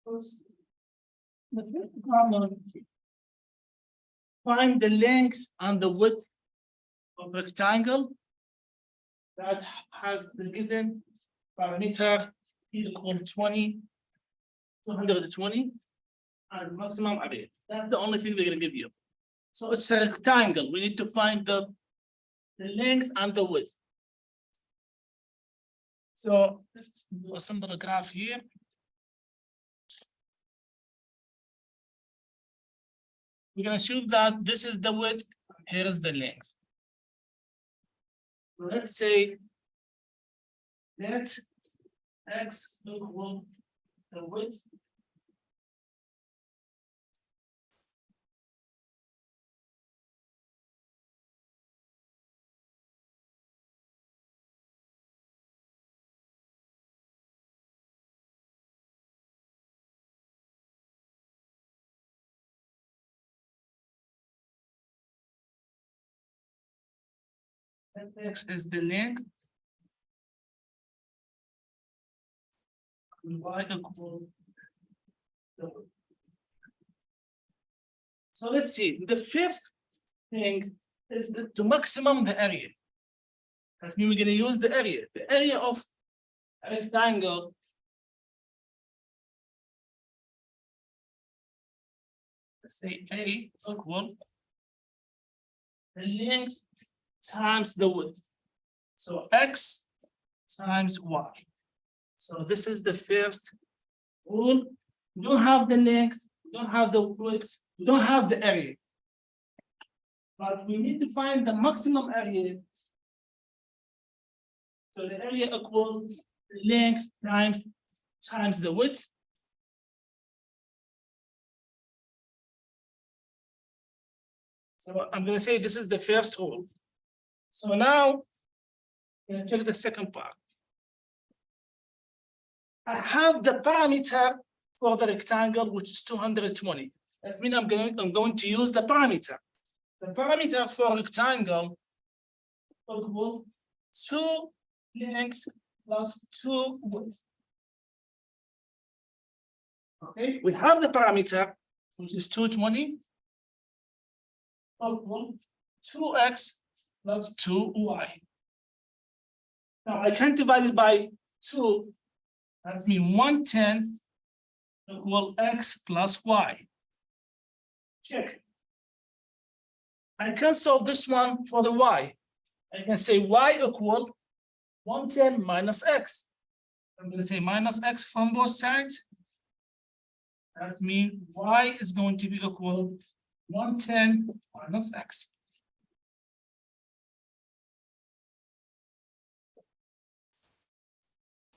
The first problem, find the length and the width of rectangle that has the given parameter equal 20, 220, and maximum area. That's the only thing they're gonna give you. So it's a rectangle. We need to find the length and the width. So let's do a simple graph here. We're gonna assume that this is the width, here is the length. So let's say let x equal the width x is the length and y equal the width. So let's see, the first thing is to maximum the area. That's mean we're gonna use the area. The area of a rectangle let's say A equal the length times the width. So x times y. So this is the first rule. We don't have the length, we don't have the width, we don't have the area. But we need to find the maximum area. So the area equal the length times the width. So I'm gonna say this is the first rule. So now, I'm gonna check the second part. I have the parameter for the rectangle, which is 220. That means I'm going to use the parameter. The parameter for rectangle equal 2 length plus 2 width. Okay, we have the parameter, which is 220 equal 2x plus 2y. Now I can divide it by 2. That's mean 1/10 equal x plus y. Check. I can solve this one for the y. I can say y equal 1/10 minus x. I'm going to say minus x from both sides. That means y is going to be equal 1/10 minus x.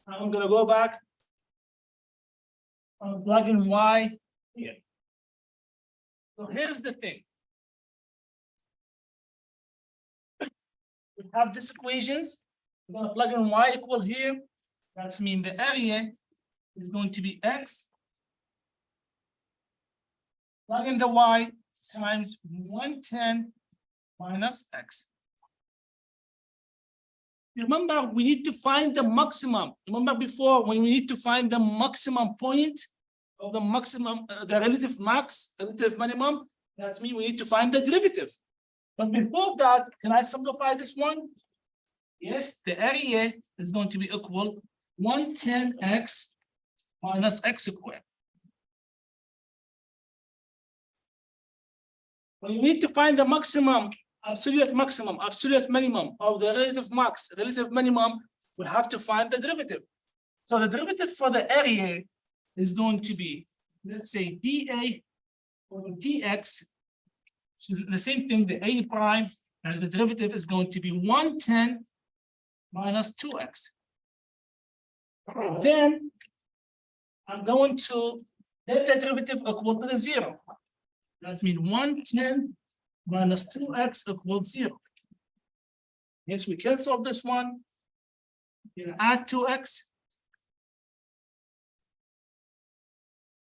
Now I'm going to go back. I'm plugging y here. So here's the thing. We have these equations. We're going to plug in y equal here. That's mean the area is going to be x. Plug in the y times 1/10 minus x. Remember, we need to find the maximum. Remember before, when we need to find the maximum point of the maximum, the relative max, relative minimum, that's mean we need to find the derivative. But before that, can I simplify this one? Yes, the area is going to be equal 1/10x minus x squared. When you need to find the maximum, absolute maximum, absolute minimum of the relative max, relative minimum, we have to find the derivative. So the derivative for the area is going to be, let's say dA over dx, which is the same thing, the a prime, and the derivative is going to be 1/10 minus 2x. Then I'm going to let the derivative equal to the 0. That means 1/10 minus 2x equals 0. Yes, we can solve this one. You add 2x.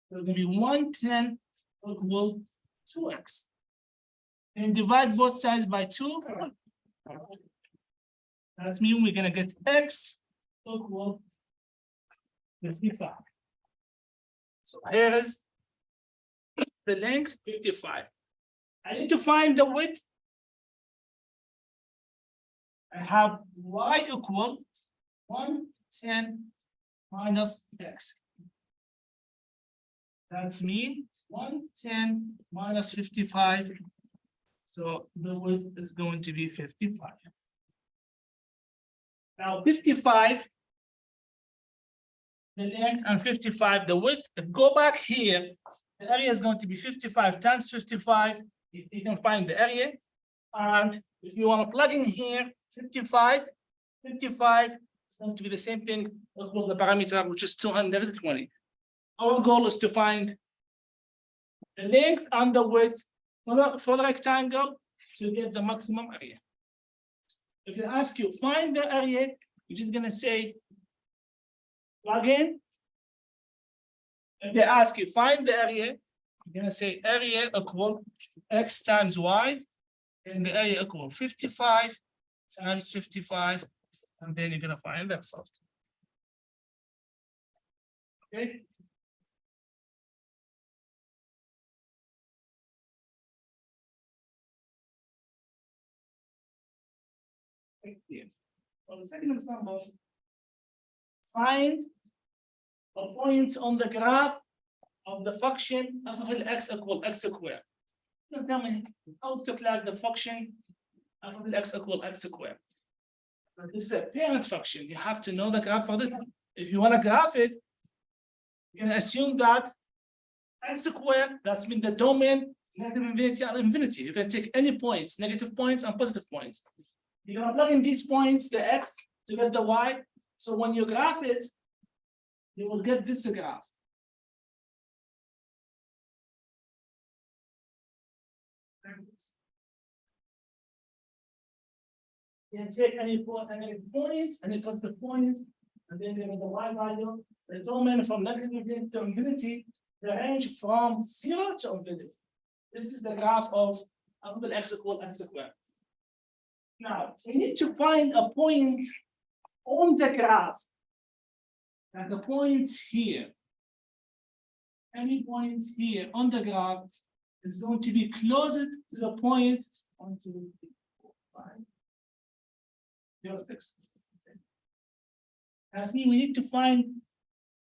So it's going to be 1/10 equal 2x. And divide both sides by 2. That means we're going to get x equal 55. So here is the length 55. I need to find the width. I have y equal 110 minus x. That's mean 110 minus 55. So the width is going to be 55. Now 55, the length, and 55, the width. If go back here, the area is going to be 55 times 55. You can find the area. And if you want to plug in here, 55, it's going to be the same thing with the parameter, which is 220. Our goal is to find the length and the width for the rectangle to get the maximum area. If they ask you, find the area, you're just going to say, plug in. If they ask you, find the area, you're going to say area equal x times y, and the area equal 55 times 55, and then you're going to find the result. Okay. For the second example, find a point on the graph of the function f of x equal x squared. You tell me how to calculate the function f of x equal x squared. This is a parent function. You have to know the graph for this. If you want to graph it, you can assume that x squared, that's mean the domain negative infinity and infinity. You can take any points, negative points and positive points. You're gonna plug in these points, the x, to get the y. So when you graph it, you will get this graph. You can take any points, any positive points, and then you get the y value. The domain from negative infinity to infinity, the range from 0 to infinity. This is the graph of x equal x squared. Now, we need to find a point on the graph, and the points here. Any points here on the graph is going to be closer to the point 1, 2, 3, 4, 5, 0, 6. That's mean we need to find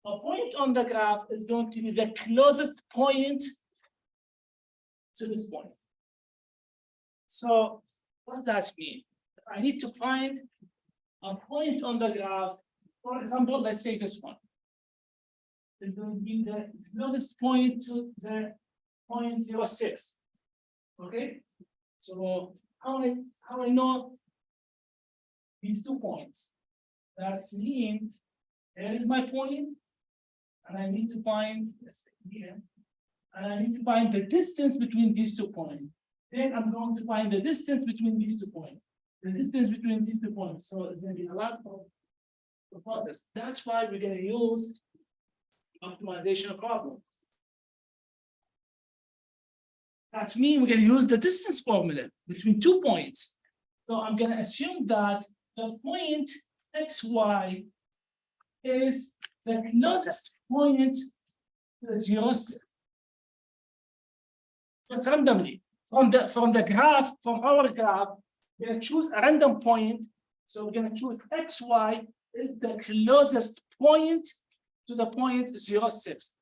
a point on the graph is going to be the closest point to this point. So what's that mean? I need to find a point on the graph. For example, let's say this one is going to be the closest point to the point 0.6. Okay, so how I know these 2 points? That's mean here is my point, and I need to find here, and I need to find the distance between these 2 points. Then I'm going to find the distance between these 2 points. The distance between these 2 points. So it's going to be a lot of the process. That's why we're going to use optimization problem. That means we're going to use the distance formula between 2 points. So I'm going to assume that the point xy is the closest point to the 0. Just randomly from the graph, from our graph, we're going to choose a random point. So we're going to choose xy is the closest point to the point 0.6.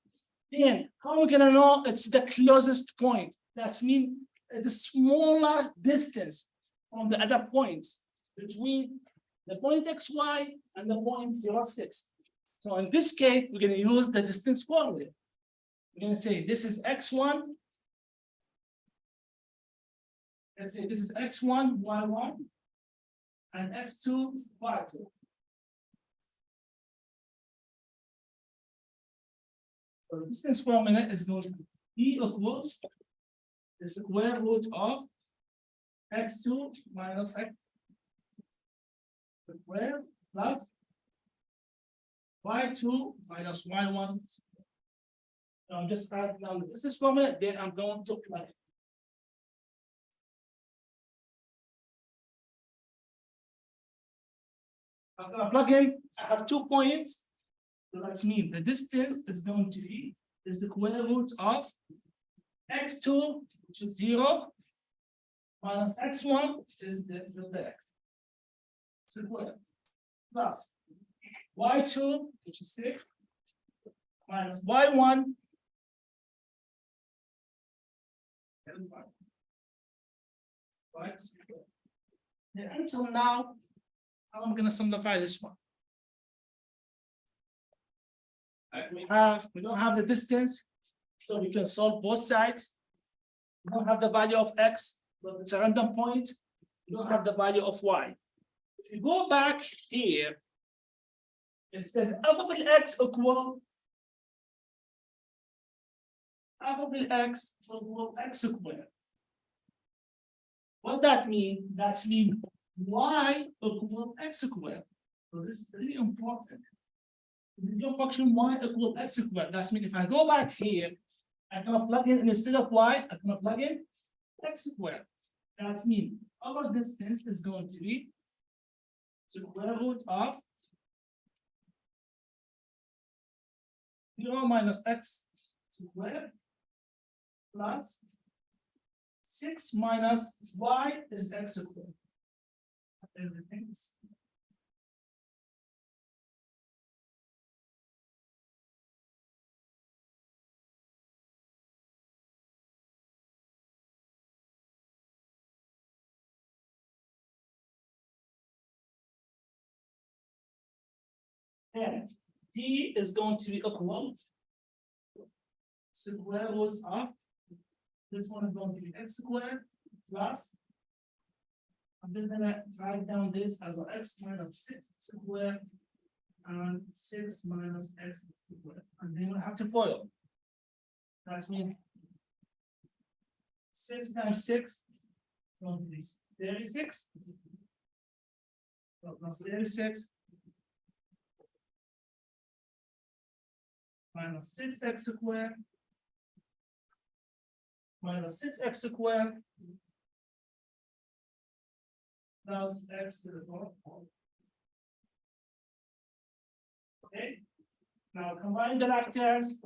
Then how are we going to know it's the closest point? That means it's a smaller distance from the other points between the point xy and the point 0.6. So in this case, we're going to use the distance formula. We're going to say this is x1. Let's say this is x1, y1, and x2, y2. So the distance formula is going to be E equals the square root of x2 minus x squared plus y2 minus y1. So I'm just adding down the distance formula, then I'm going to plug it. I'm going to plug in, I have 2 points. So that means the distance is going to be is the square root of x2, which is 0, minus x1 is the x square, plus y2, which is 6, minus y1 is 1. Right? And until now, I'm going to simplify this one. We don't have the distance, so we can solve both sides. We don't have the value of x, but it's a random point. We don't have the value of y. If you go back here, it says f of x equal f of x equal x squared. What does that mean? That means y equal x squared. So this is really important. Your function y equal x squared. That means if I go back here, I can plug in instead of y, I can plug in x squared. That means our distance is going to be square root of 0 minus x squared plus 6 minus y is x squared. Everything is and d is going to be equal square root of this one is going to be x squared plus I'm just gonna write down this as an x minus 6 squared and 6 minus x squared, and then we have to FOIL. That's mean 6 times 6 is going to be 36 plus 36 minus 6x squared minus 6x squared plus x to the power 4. Okay, now combine the factors.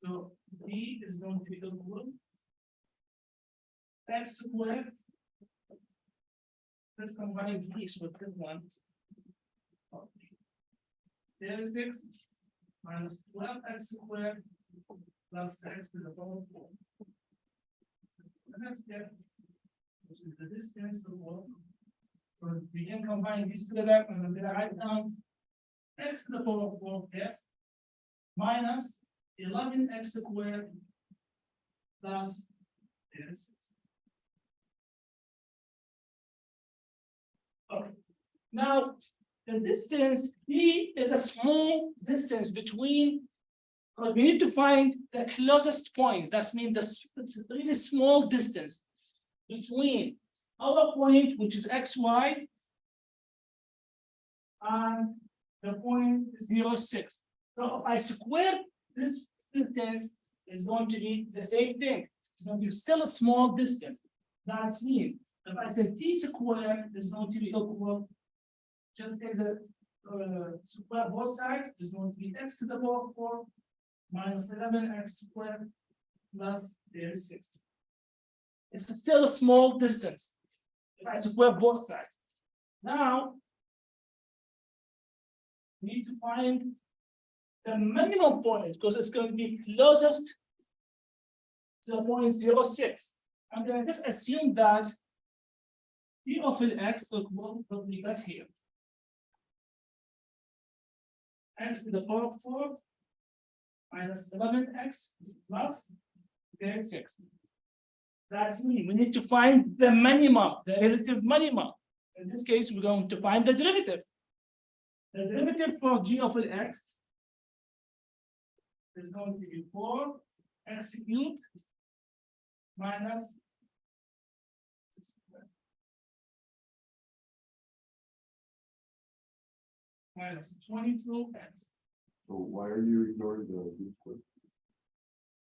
So b is going to be equal x squared. Let's combine these with this one. 36 minus 12x squared plus x to the power 4. And that's get, which is the distance of the wall. So we can combine these together and then write down x to the power 4 yes minus 11x squared plus 36. Okay. Now the distance b is a small distance between, because we need to find the closest point. That means it's a really small distance between our point, which is xy, and the point 0, 6. So if I square this distance, it's going to be the same thing. It's going to be still a small distance. That means if I say t squared is going to be equal, just take the square both sides, is going to be x to the power 4 minus 11x squared plus 36. It's still a small distance if I square both sides. Now we need to find the minimum point because it's going to be closest to the point 0, 6. I'm going to just assume that p of x equal what we got here. X to the power 4 minus 11x plus 36. That's me. We need to find the minimum, the relative minimum. In this case, we're going to find the derivative. The derivative for g of x is going to be 4x cubed minus minus 22x. So why are you ignoring the root square?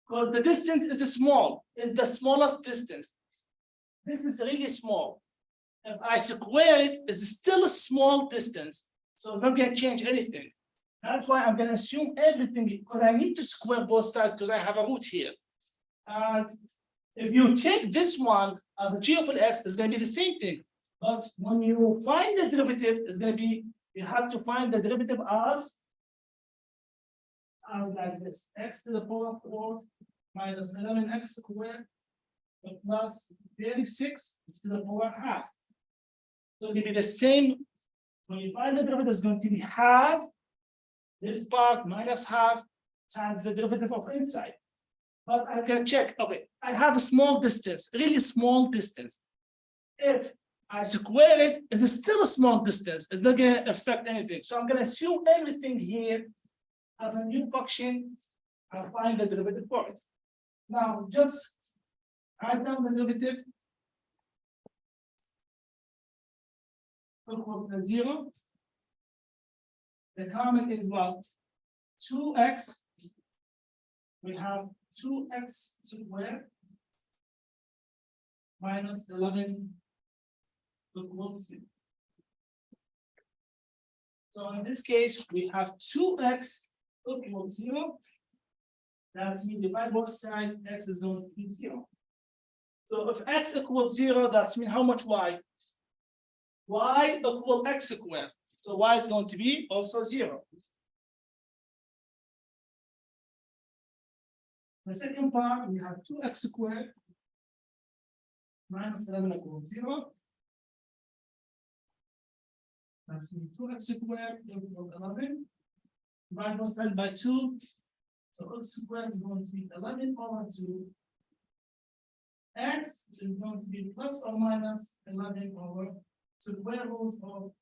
Because the distance is small, it's the smallest distance. This is really small. If I square it, it's still a small distance. So it's not going to change anything. That's why I'm gonna assume everything, because I need to square both sides, because I have a root here. And if you take this one as a g of x, it's gonna be the same thing. But when you find the derivative, it's gonna be, you have to find the derivative as like this, x to the power 4 minus 11x squared plus 36 to the power half. So it'll be the same. When you find the derivative, it's going to be half this part minus half times the derivative of inside. But I can check, okay, I have a small distance, really small distance. If I square it, it is still a small distance. It's not gonna affect anything. So I'm gonna assume everything here as a new function and find the derivative for it. Now, just write down the derivative. Equal to 0. The common is what? 2x. We have 2x squared minus 11 equals 0. So in this case, we have 2x equals 0. That means divide both sides, x is going to be 0. So if x equals 0, that means how much y? Y equal x squared. So y is going to be also 0. The second part, we have 2x squared minus 11 equals 0. That's 2x squared equals 11. Divide both sides by 2. So x squared is going to be 11 over 2. X is going to be plus or minus 11 over square root of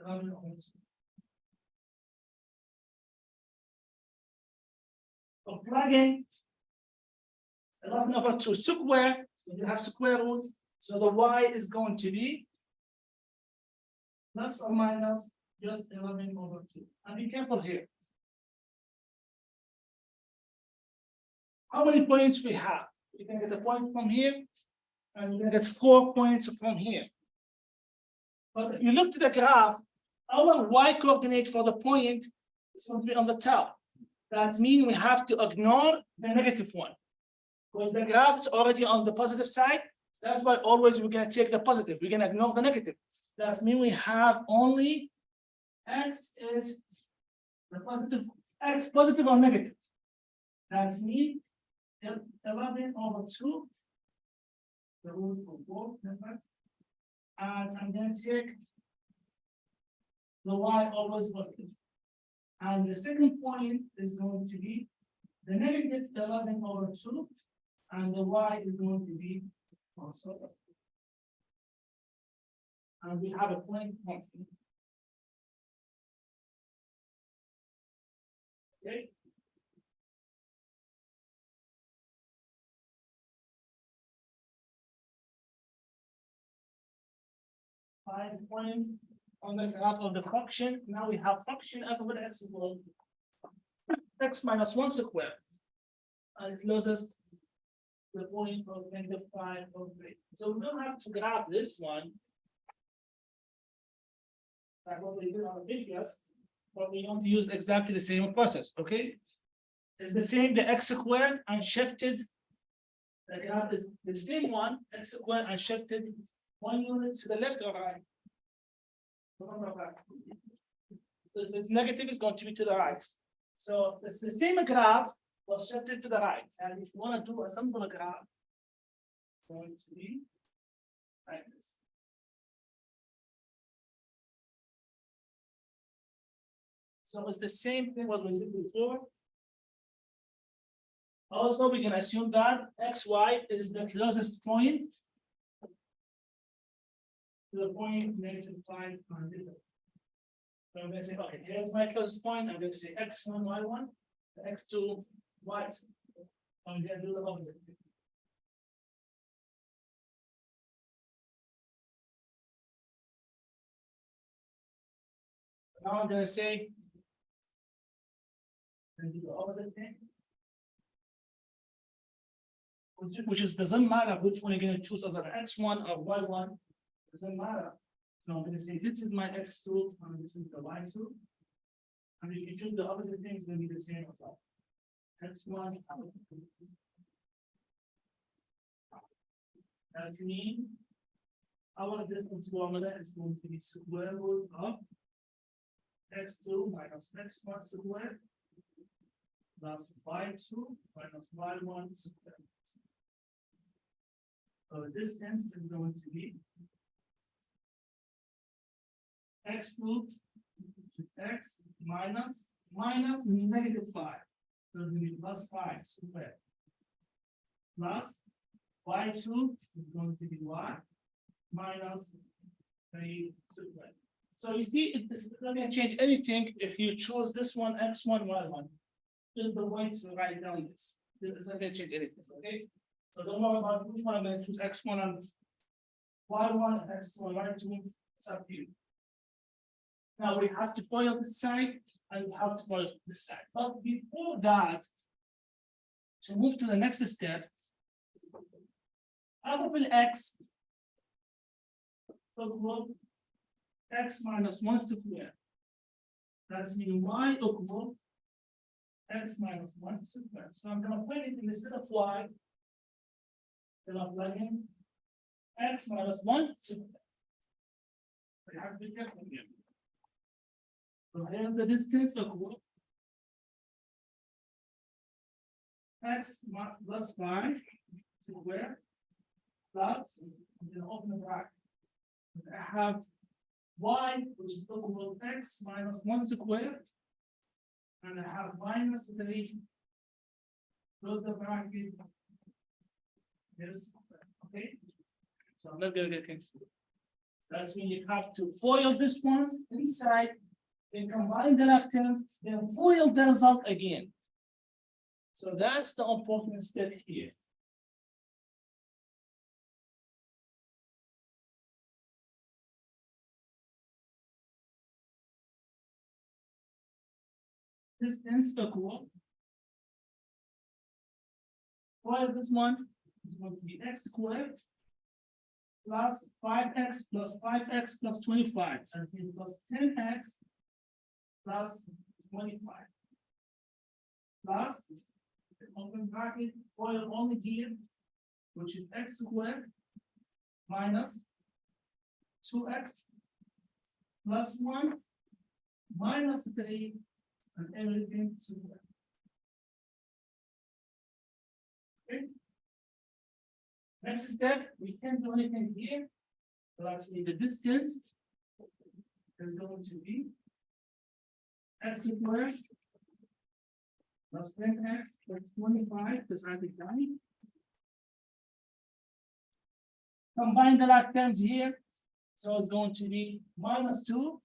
11 over 2. So plugging 11 over 2 square, you have square root, so the y is going to be plus or minus just 11 over 2. And be careful here. How many points we have? You can get a point from here, and you can get 4 points from here. But if you look to the graph, our y coordinate for the point is going to be on the top. That means we have to ignore the negative one, because the graph is already on the positive side. That's why always we're going to take the positive. We're going to ignore the negative. That means we have only x is the positive, x positive or negative. That means 11 over 2, the root for both numbers. And I'm going to take the y always positive. And the second point is going to be the negative 11 over 2, and the y is going to be also positive. And we have a point function. Okay. Point on the graph of the function. Now we have function f of x equal x minus 1 squared. And it closest the point of -5 over 3. So we don't have to graph this one. Like what we did on the previous, but we don't use exactly the same process, okay? It's the same, the x squared and shifted. The graph is the same one, x squared and shifted 1 unit to the left or right. If it's negative, it's going to be to the right. So it's the same graph was shifted to the right. And if you want to do a simple graph, it's going to be like this. So it's the same thing what we did before. Also, we can assume that xy is the closest point to the point -5 on the. So I'm going to say, okay, here's my closest point. I'm going to say x1, y1, x2, y2. I'm going to do the opposite. Now I'm going to say, and do the opposite thing. Which is doesn't matter which one you're going to choose as an x1 or y1, doesn't matter. So I'm going to say this is my x2 and this is the y2. And if you choose the opposite thing, it's gonna be the same as well. X1. That's mean our distance formula is going to be square root of x2 minus x1 squared plus y2 minus y1 squared. So the distance is going to be x2 x minus -5. So it's going to be plus 5 squared. Plus y2 is going to be y minus 3 squared. So you see, it's not going to change anything if you choose this one, x1, y1. Just the way to write down this. It's not going to change anything, okay? So don't worry about which one I'm going to choose, x1 and y1, and x2 and y2. It's up to you. Now we have to FOIL this side and we have to FOIL this side. But before that, to move to the next step, alpha of x equal x minus 1 squared. That's mean y equal x minus 1 squared. So I'm gonna put it instead of y, then I'm plugging x minus 1 squared. You have to be careful here. So here's the distance equal x plus 5 squared plus, I'm gonna open the bracket. I have y, which is equal to x minus 1 squared, and I have minus 3, close the bracket. Yes, okay. So I'm not gonna get confused. That's when you have to FOIL this one inside, then combine the lactams, then FOIL the result again. So that's the important step here. Distance equal. FOIL this one is going to be x squared plus 5x plus 5x plus 25, and then plus 10x plus 25 plus open bracket FOIL only here, which is x squared minus 2x plus 1 minus 3 and everything squared. Okay. Next step, we can't do anything here. So actually the distance is going to be x squared plus 10x plus 25 plus I think 9. Combine the lactams here. So it's going to be minus 2.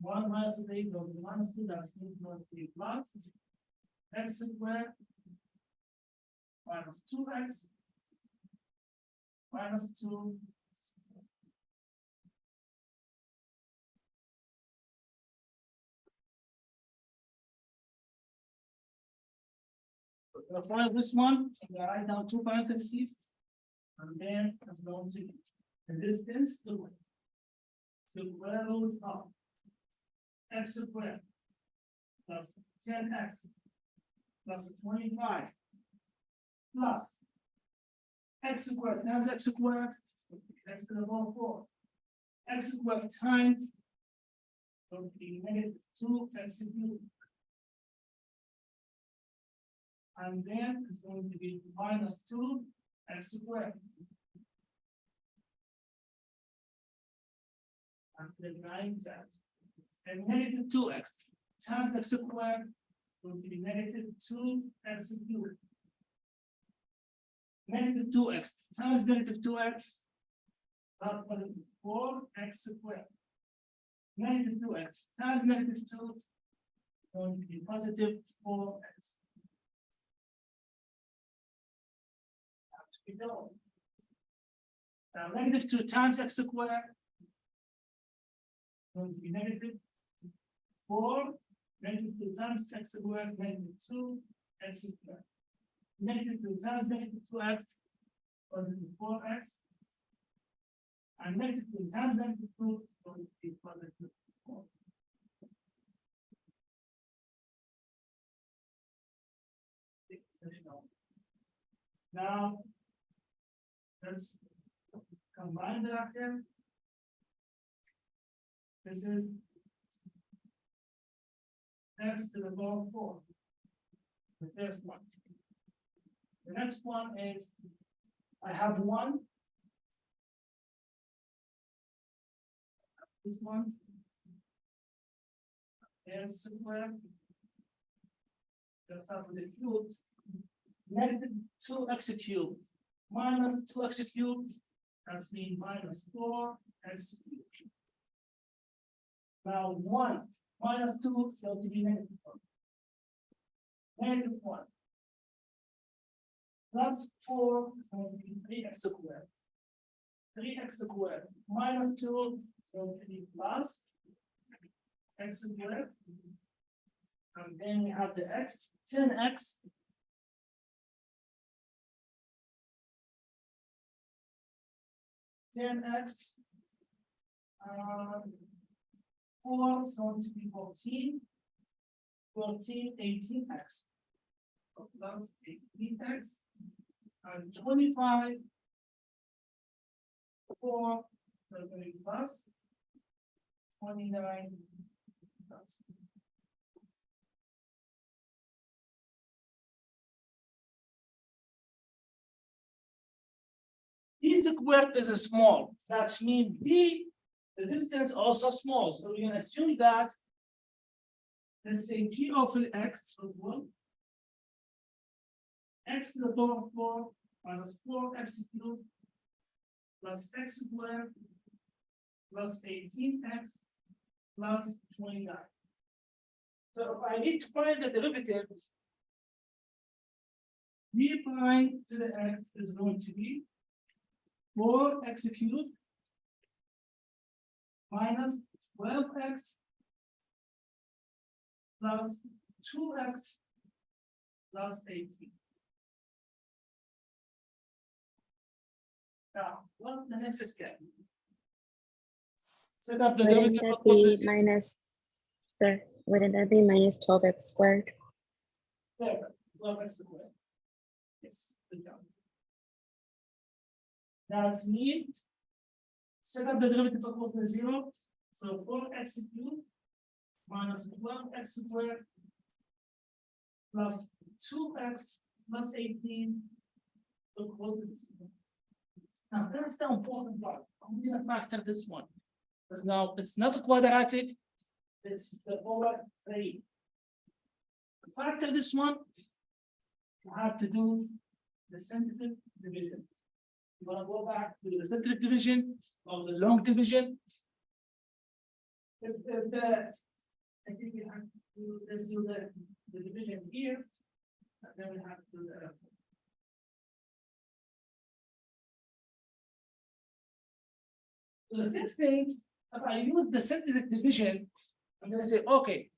1 minus 3 goes to minus 2, that's means going to be plus x squared minus 2x minus 2. We'll FOIL this one, I'm gonna write down 2 parentheses, and then it's going to be the distance away. So square root of x squared plus 10x plus 25 plus x squared times x squared, x to the power 4, x squared times going to be -2x cubed, and then it's going to be minus 2x squared. And then 9 times. And -2x times x squared going to be -2x cubed. -2x times -2x, that was 4x squared. -2x times -2 going to be positive 4x. That's we know. Now -2 times x squared going to be -4, -2 times x squared, -2x squared. -2 times -2x, going to be 4x. And -2 times -2 going to be positive 4. Now, let's combine the active. This is x to the power of 4. The first one. The next one is I have 1. This one is square. Let's start with the cube. Negative 2x cubed minus 2x cubed. That's mean minus 4x cubed. Now 1 minus 2 is going to be negative 1. Negative 1 plus 4 is going to be 3x squared. 3x squared minus 2 is going to be plus x squared. And then we have the x, 10x. 10x. 4 is going to be 14. 14, 18x. Plus 18x. And 25. 4 is going to be plus 29. That's D squared is a small. That means D, the distance also small. So we can assume that, let's say G of x equal x to the power of 4 minus 4x cubed plus x squared plus 18x plus 29. So if I need to find the derivative, d prime to the x is going to be 4x cubed minus 12x plus 2x plus 18. Now, what's the next step? Set up the Wouldn't derivative that of be this. minus, sir, wouldn't that be minus 12x squared? Perfect. 12x squared. Yes, good job. Now it's me. Set up the derivative equal to 0. So 4x cubed minus 12x squared plus 2x plus 18 equal to 0. Now that's the important part. I'm going to factor this one. Because now it's not a quadratic, it's the over 3. To factor this one, you have to do the centric division. You want to go back to the centric division or the long division. If I think we have to let's do the division here, and then we have to do the. So the first thing, if I use the centric division, I'm going to say, okay,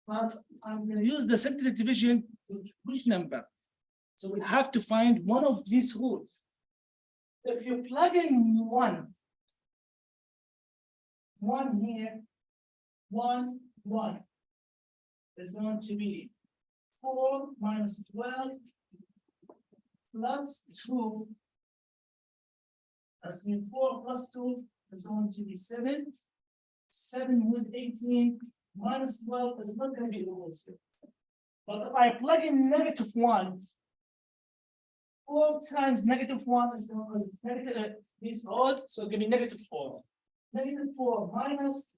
but I'm going to use the centric division with which number? So we have to find one of these roots. If you plug in one here, 1, 1, is going to be 4 minus 12 plus 2. That's mean 4 plus 2 is going to be 7. 7 with 18 minus 12 is not going to be equal to. But if I plug in negative 1, 4 times negative 1 is going to be negative, is odd, so give me negative 4. Negative 4 minus,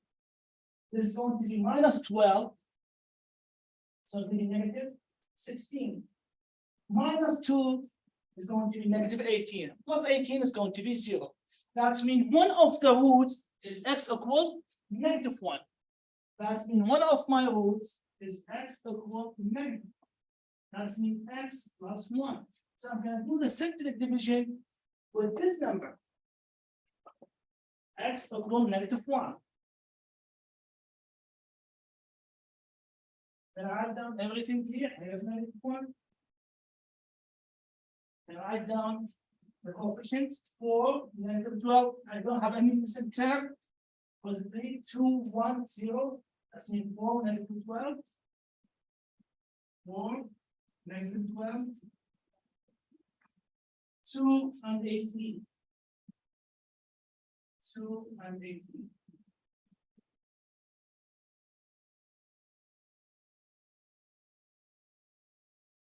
this is going to be minus 12. So it'll be negative 16. Minus 2 is going to be negative 18. Plus 18 is going to be 0. That means one of the roots is x equal negative 1. That means one of my roots is x equal negative. That means x plus 1. So I'm going to do the centric division with this number. X equal negative 1. Then I write down everything here. Here's negative 1. And write down the coefficients 4, negative 12. I don't have any missing term. Was 3, 2, 1, 0. That's mean 4, negative 12. 4, negative 12. 2 and 18. 2 and 18.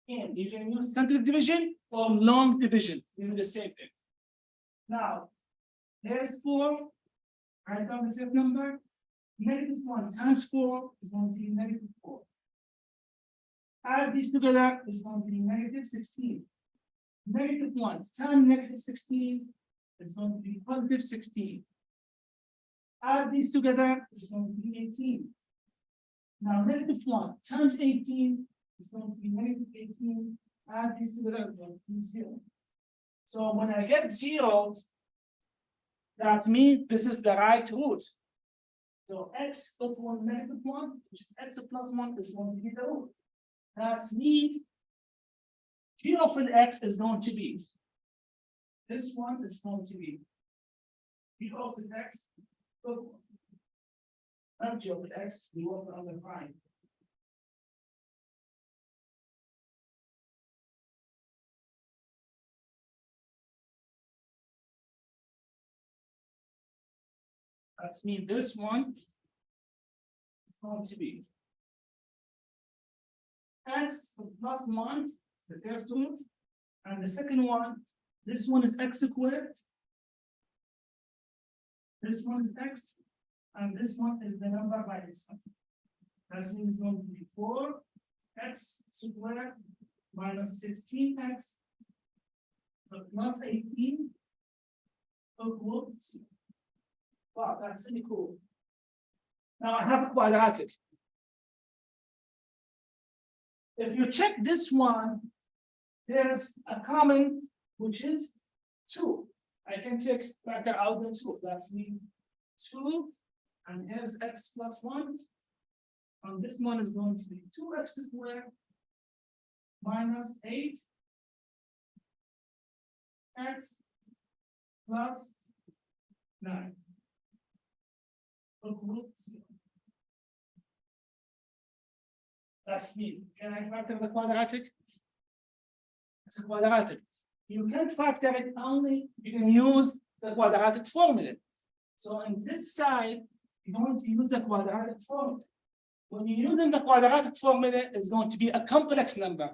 And you can use standard division or long division, you do the same thing. Now, there's 4, write down the fifth number, -1 times 4 is going to be -4. Add these together is going to be -16. -1 times -16 is going to be +16. Add these together is going to be 18. Now, -1 times 18 is going to be -18. Add these together is going to be 0. So when I get 0, that means this is the right root. So x equal -1, which is x plus 1, is going to be the root. That's mean g of an x is going to be. This one is going to be g of an x equal. Not g of an x, we work on the prime. That's mean this one is going to be x plus 1, the first one, and the second one, this one is x squared. This one is x, and this one is the number by itself. That means it's going to be 4x squared minus 16x plus 18 equal 0. Wow, that's really cool. Now I have a quadratic. If you check this one, there's a common, which is 2. I can take factor out the 2. That's mean 2, and here's x plus 1. And this one is going to be 2x squared minus 8x plus 9. Equal 0. That's me. Can I factor the quadratic? It's a quadratic. You can't factor it only, you can use the quadratic formula. So on this side, you're going to use the quadratic formula. When you're using the quadratic formula, it's going to be a complex number.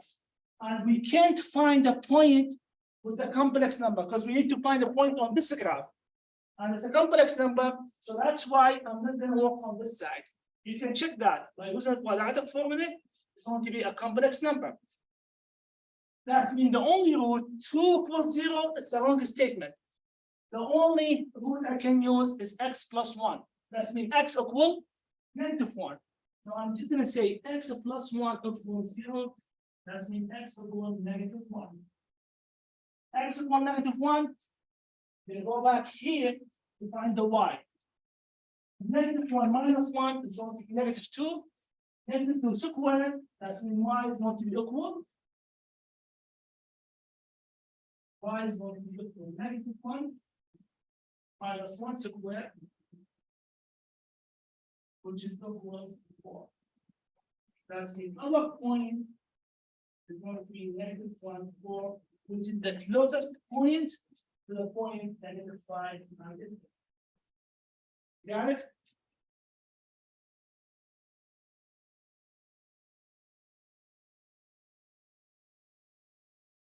And we can't find a point with the complex number because we need to find a point on this graph. And it's a complex number, so that's why I'm not going to work on this side. You can check that by using the quadratic formula, it's going to be a complex number. That means the only root 2 equals 0, it's a wrong statement. The only root I can use is x plus 1. That means x equal -1. So I'm just going to say x plus 1 equals 0. That means x equal -1. X equal -1. Then go back here to find the y. -1 minus 1 is going to be -2. -2 squared, that's mean y is going to be equal. Y is going to be equal to -1 minus 1 squared, which is equal to 4. That's mean our point is going to be -1, 4, which is the closest point to the point -5. Got it?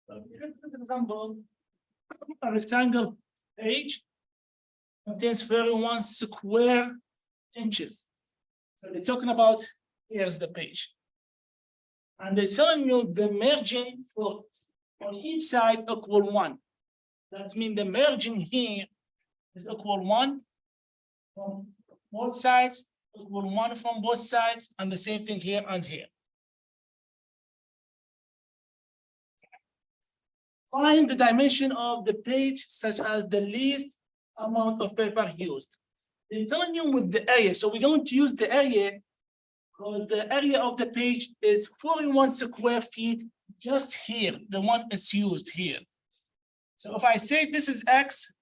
So here, for example, a rectangle page contains 31 square inches. So they're talking about, here's the page. And they're telling you the margin for on each side equal 1. That means the margin here is equal 1 from both sides, equal 1 from both sides, and the same thing here and here. Find the dimension of the page such as the least amount of paper used. They're telling you with the area, so we're going to use the area because the area of the page is 41 square feet just here, the one is used here. So if I say this is X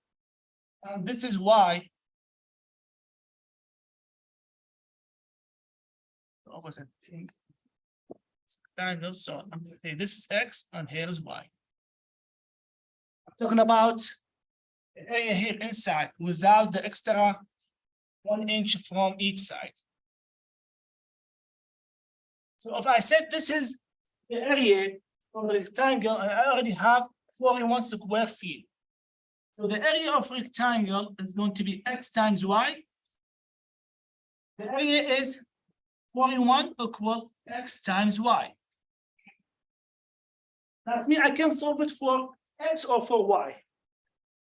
and this is Y, what was it? Kind of, so I'm going to say this is X and here is Y. talking about the area here inside without the extra 1 inch from each side. So if I said this is the area of the rectangle, and I already have 41 square feet. So the area of rectangle is going to be x times y. The area is 41 equals x times y. That means I can solve it for x or for y.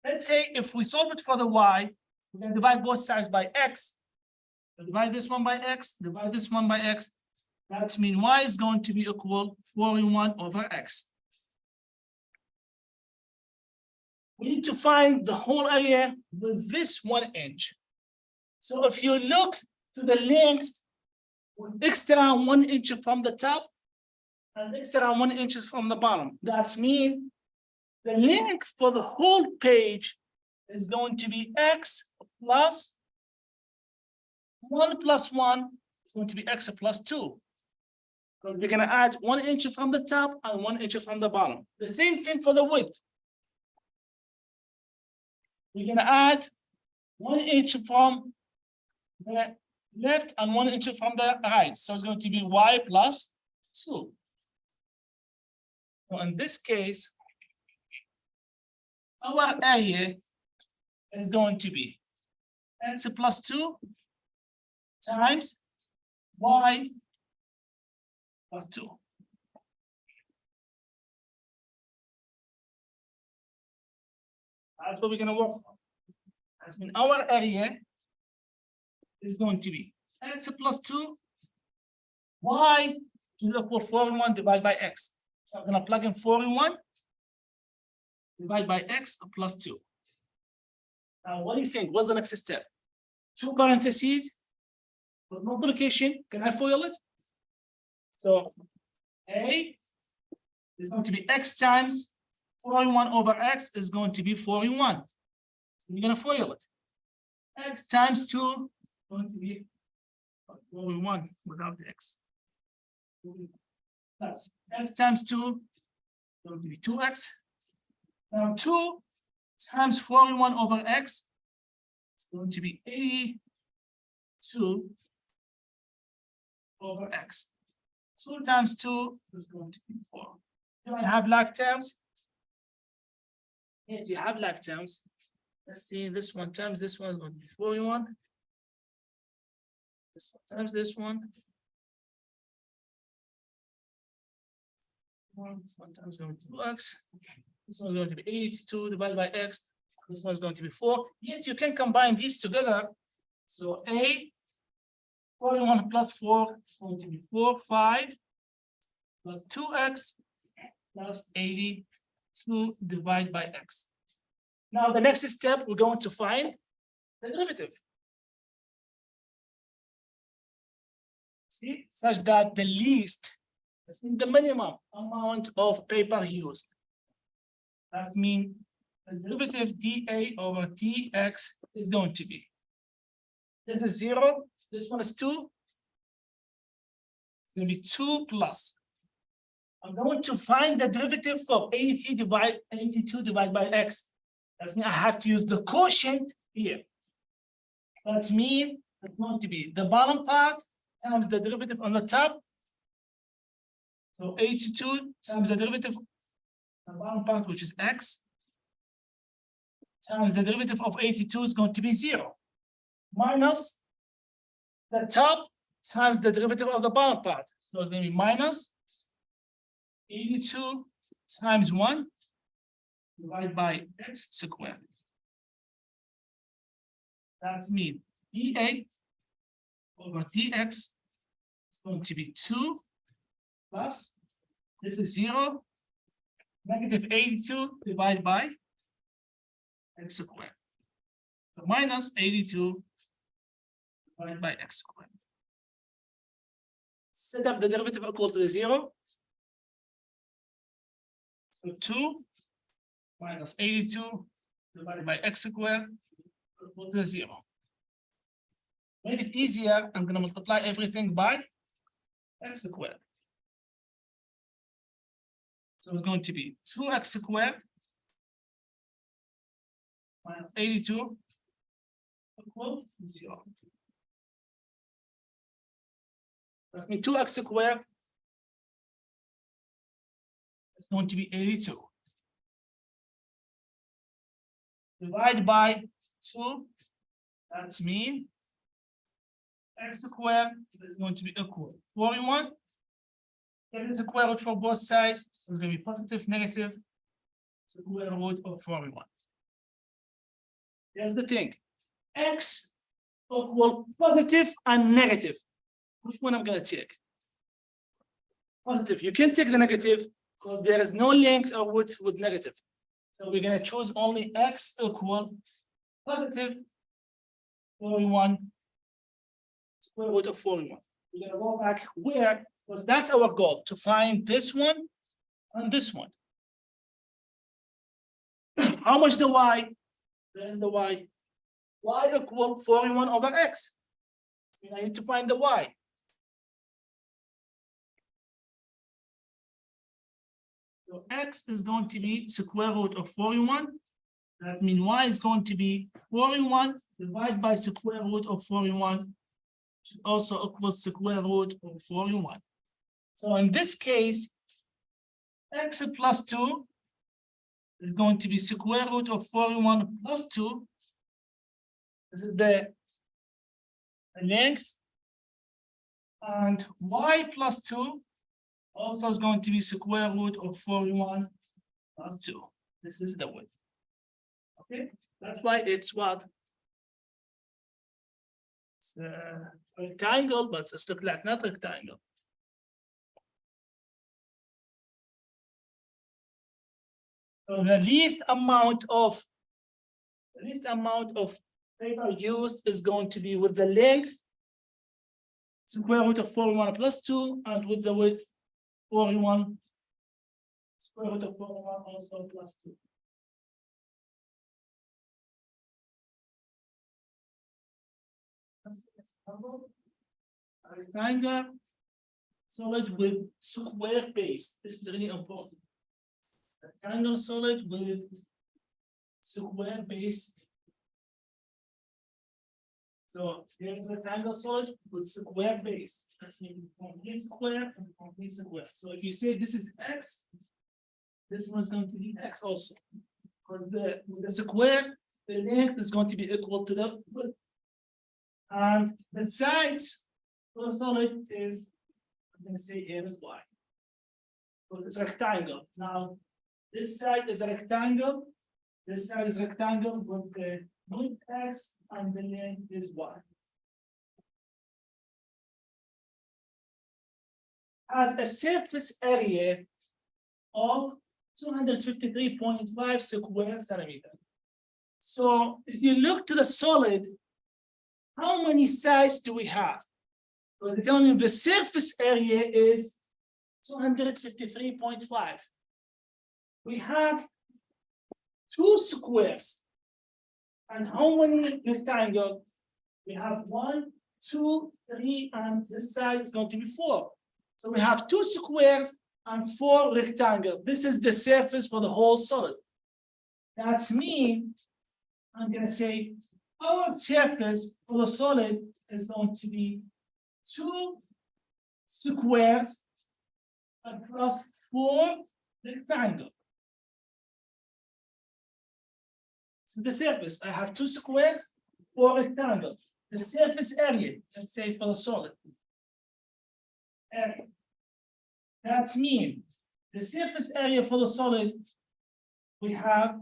Let's say if we solve it for the y, we can divide both sides by x. Divide this one by x, divide this one by x. That means y is going to be equal 41 over x. We need to find the whole area with this 1 inch. So if you look to the length, with extra 1 inch from the top and extra 1 inch from the bottom. That means the length for the whole page is going to be x plus 1 plus 1 is going to be x plus 2. Because we're going to add 1 inch from the top and 1 inch from the bottom. The same thing for the width. We're going to add 1 inch from the left and 1 inch from the right. So it's going to be y plus 2. So in this case, our area is going to be x plus 2 times y plus 2. That's what we're going to work on. That's mean our area is going to be x plus 2, y is equal to 41 divided by x. So I'm going to plug in 41 divided by x plus 2. Now, what do you think? What's the next step? 2 parentheses with multiplication. Can I FOIL it? So a is going to be x times 41 over x is going to be 41. We're going to FOIL it. X times 2 is going to be 41 without the x. That's x times 2 is going to be 2x. Now 2 times 41 over x is going to be 82 over x. 2 times 2 is going to be 4. Do I have like terms? Yes, you have like terms. Let's see, this one times this one is going to be 41. This one times this one. This one times going to be x. This one is going to be 82 divided by x. This one is going to be 4. Yes, you can combine these together. So a 41 plus 4 is going to be 4, 5 plus 2x plus 82 divided by x. Now, the next step, we're going to find the derivative. See, such that the least, that's the minimum amount of paper used. That means the derivative dA over dx is going to be. This is 0, this one is 2. It's going to be 2 plus. I'm going to find the derivative of 82 divided by x. That means I have to use the quotient here. That means it's going to be the bottom part times the derivative on the top. So 82 times the derivative on the bottom part, which is x, times the derivative of 82 is going to be 0. Minus the top times the derivative of the bottom part. So it's going to be minus 82 times 1 divided by x squared. That's mean dA over dx is going to be 2 plus, this is 0, negative 82 divided by x squared. So minus 82 divided by x squared. Set up the derivative equal to 0. So 2 minus 82 divided by x squared equal to 0. Make it easier, I'm going to multiply everything by x squared. So it's going to be 2x squared minus 82 equal 0. That's mean 2x squared is going to be 82. Divide by 2, that's mean x squared is going to be equal 41. Get the square root for both sides, so it's going to be positive, negative, square root of 41. Here's the thing, x equal positive and negative. Which one I'm going to take? Positive. You can take the negative because there is no length or width with negative. So we're going to choose only x equal positive 41 square root of 41. We're going to go back where, because that's our goal, to find this one and this one. How much the y? There's the y. Y equal 41 over x. So I need to find the y. So x is going to be square root of 41. That means y is going to be 41 divided by square root of 41, which is also equals square root of 41. So in this case, x plus 2 is going to be square root of 41 plus 2. This is the length. And y plus 2 also is going to be square root of 41 plus 2. This is the width. Okay, that's why it's what? It's a rectangle, but it's look like not rectangle. So the least amount of paper used is going to be with the length square root of 41 plus 2, and with the width 41 square root of 41 also plus 2. A rectangle solid with square base. This is really important. Rectangle solid with square base. So here's a rectangle solid with square base. That's mean complete square and complete square. So if you say this is x, this one's going to be x also. Because the square, the length is going to be equal to the width. And the sides for the solid is, I'm going to say here is y. So it's a rectangle. Now, this side is a rectangle. This side is rectangle with the width x and the length is y. Has a surface area of 253.5 square centimeter. So if you look to the solid, how many sides do we have? Because they're telling you the surface area is 253.5. We have 2 squares. And how many rectangles? We have 1, 2, 3, and this side is going to be 4. So we have 2 squares and 4 rectangles. This is the surface for the whole solid. That's mean, I'm going to say, our surface for the solid is going to be 2 squares plus 4 rectangles. This is the surface. I have 2 squares, 4 rectangles. The surface area, let's say for the solid. Area. That's mean the surface area for the solid, we have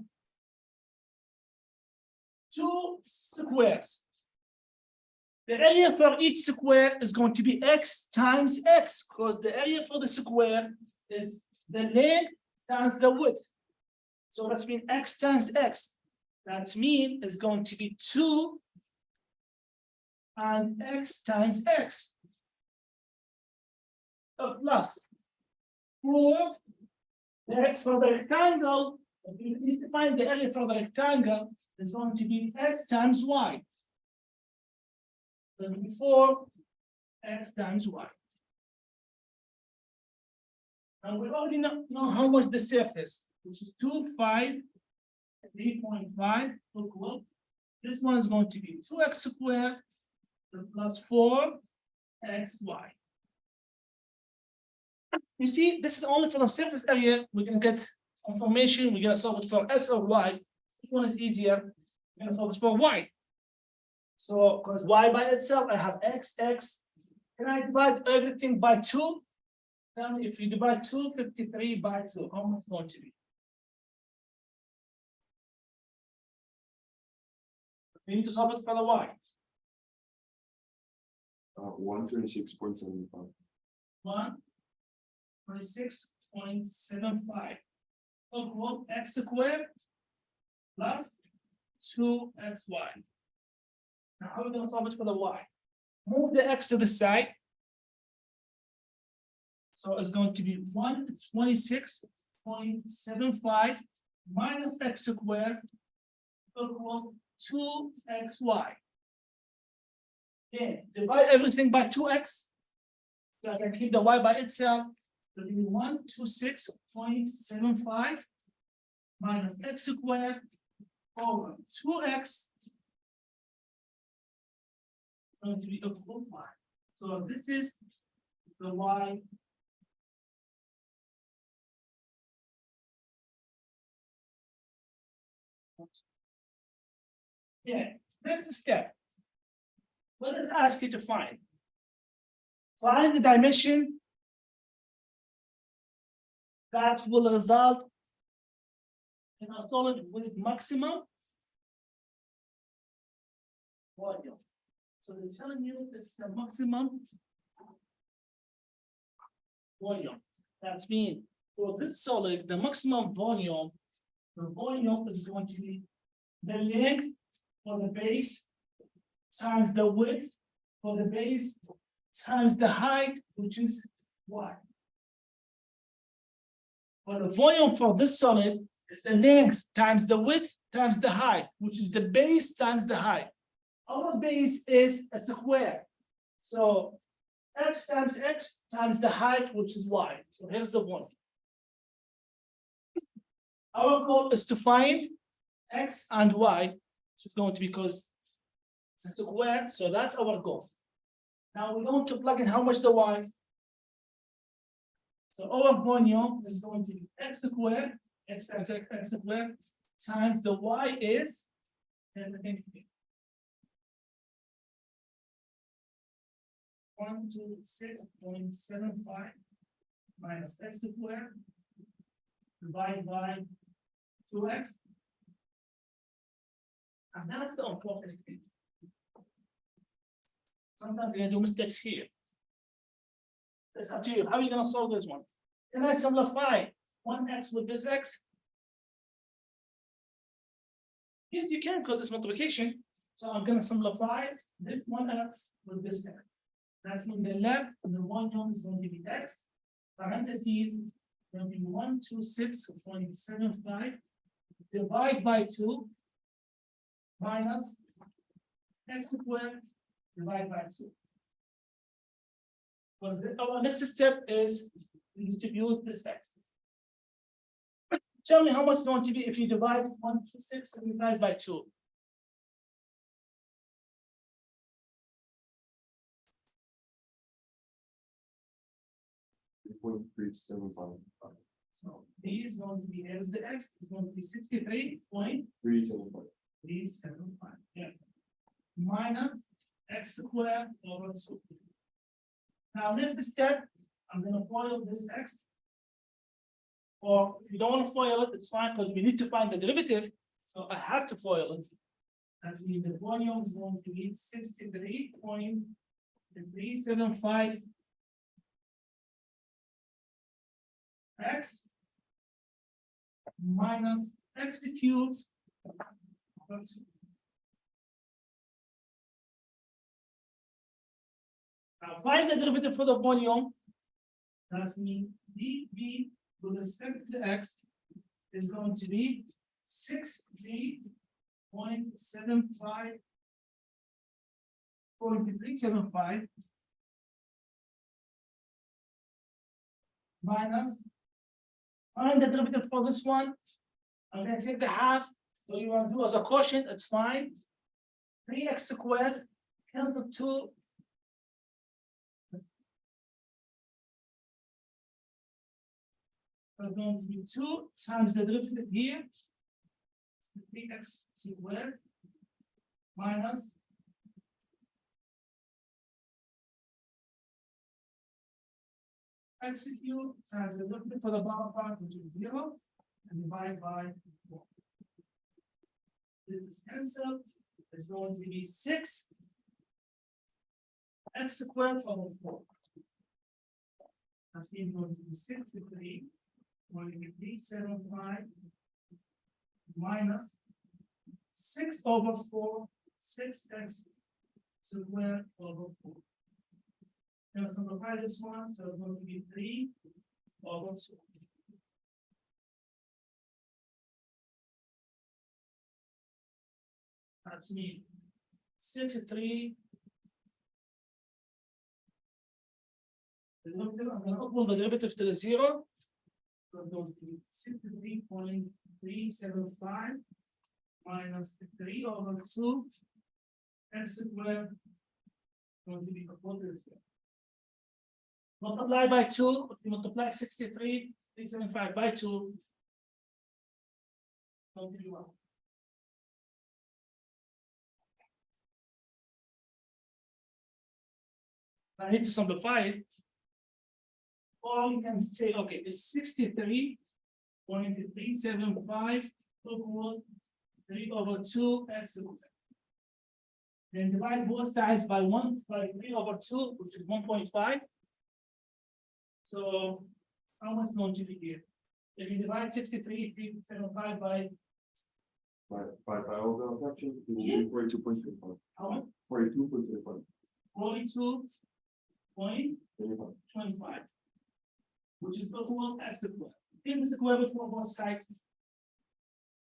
2 squares. The area for each square is going to be x times x, because the area for the square is the length times the width. So that's mean x times x. That's mean it's going to be 2 and x times x. Plus 4. For the rectangle, if you need to find the area for the rectangle, it's going to be x times y. So 4 x times y. And we already know how much the surface, which is 2, 5, 3.5 equal, this one is going to be 2x squared plus 4xy. You see, this is only for the surface area. We're gonna get information. We're gonna solve it for x or y. Which one is easier? We're gonna solve it for y. So, because y by itself, I have x. Can I divide everything by 2? Tell me if you divide 253 by 2, how much is going to be? We need to solve it for the y. 126.75. 126.75 equal x squared plus 2xy. Now, how are we going to solve it for the y? Move the x to the side. So it's going to be 126.75 minus x squared equal 2xy. Okay, divide everything by 2x. So I can keep the y by itself. So give me 126.75 minus x squared over 2x. Going to be equal to y. So this is the y. Yeah, next step. What does it ask you to find? Find the dimension that will result in a solid with maximum volume. So they're telling you it's the maximum volume. That's mean for this solid, the maximum volume, the volume is going to be the length for the base times the width for the base times the height, which is y. For the volume for this solid is the length times the width times the height, which is the base times the height. Our base is a square. So x times the height, which is y. So here's the one. Our goal is to find x and y. It's going to be because it's a square, so that's our goal. Now we're going to plug in how much the y. So our volume is going to be x squared, x times x squared, times the y is, and 126.75 minus x squared divided by 2x. And that's the important thing. Sometimes you're gonna do mistakes here. That's up to you. How are you gonna solve this one? Can I simplify 1x with this x? Yes, you can, because it's multiplication. So I'm gonna simplify this 1x with this x. That's on the left, and the volume is going to be x. Parentheses, going to be 126.75 divide by 2 minus x squared divided by 2. Because our next step is to distribute this x. Tell me how much it's going to be if you divide 126 and divide by 2. So B is going to be, here's the x, is going to be 63.375. 375. Yeah. Minus x squared over 2. Now, next step, I'm gonna FOIL this x. Or if you don't want to FOIL it, it's fine, because we need to find the derivative, so I have to FOIL it. That's mean the volume is going to be 63.375 x minus x cubed. Now find the derivative for the volume. That's mean dV with respect to the x is going to be 63.75 minus, find the derivative for this one. I'm going to take the half, So you want to do as a quotient, it's fine. 3x squared cancel 2. So it's going to be 2 times the derivative here. 3x squared minus x cubed times the derivative for the bottom part, which is 0, and divide by 4. This is cancelled. It's going to be 6 x squared over 4. That's going to be 63, 375 minus 6 over 4, 6x squared over 4. Now simplify this one, so it's going to be 3 over 2. That's me. 63. I'm going to equal the derivative to the 0. So it's going to be 63.375 minus 3 over 2 x squared going to be equal to 0. Multiply by 2, multiply 63.375 by 2. Going to be 1. I need to simplify it. Or you can say, okay, it's 63.375 equal 3 over 2 x squared. Then divide both sides by 3 over 2, which is 1.5. So how much is going to be here? If you divide 63.375 by all the fractions, it will Yeah. be 42.25. how much? 42.25. 42.25, which is equal to x squared. Take the square root for both sides.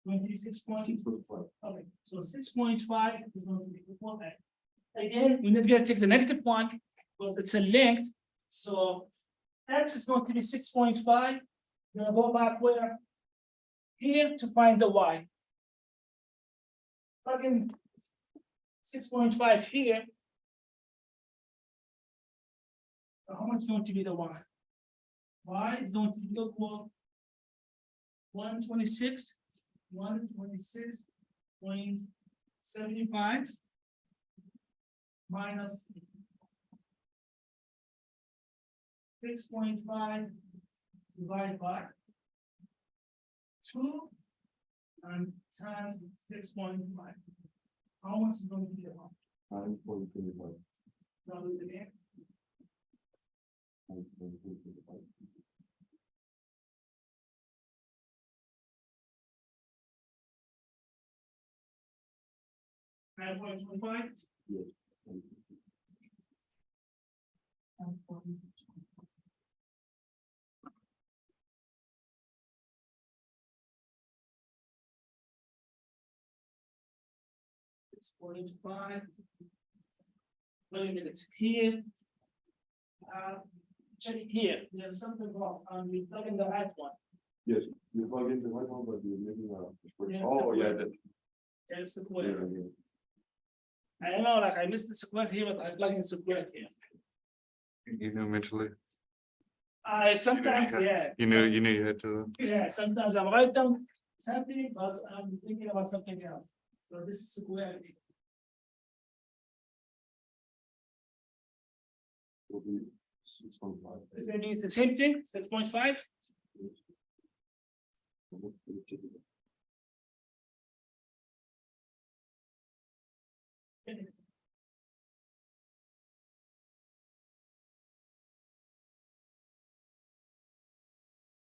26. Okay, so 6.5 is going to be equal to x. Again, we need to take the negative one because it's a length. So x is going to be 6.5. We're gonna go back where? Here to find the y. Plug in 6.5 here. So how much is going to be the y? Y is going to be equal 126.75 minus 6.5 divided by 2 and times 6.5. How much is going to be the y? 9.25. Now do it again. 9.25. Nine point two five. Yes. 6.5. Wait a minute, here. Check it here, there's something wrong, we plug in the right one. Yes, you plug in the right one, but you're making a. Yeah, Oh, it's a- yeah, that. There's a Yeah, square. yeah. I don't know, like I missed the square here, but I plug in square here. You knew mentally. I sometimes, yeah. You knew you had to. Yeah, sometimes I'm write down something, but I'm thinking about something else. So this is square. Will be 6.5. Is it the same thing, 6.5?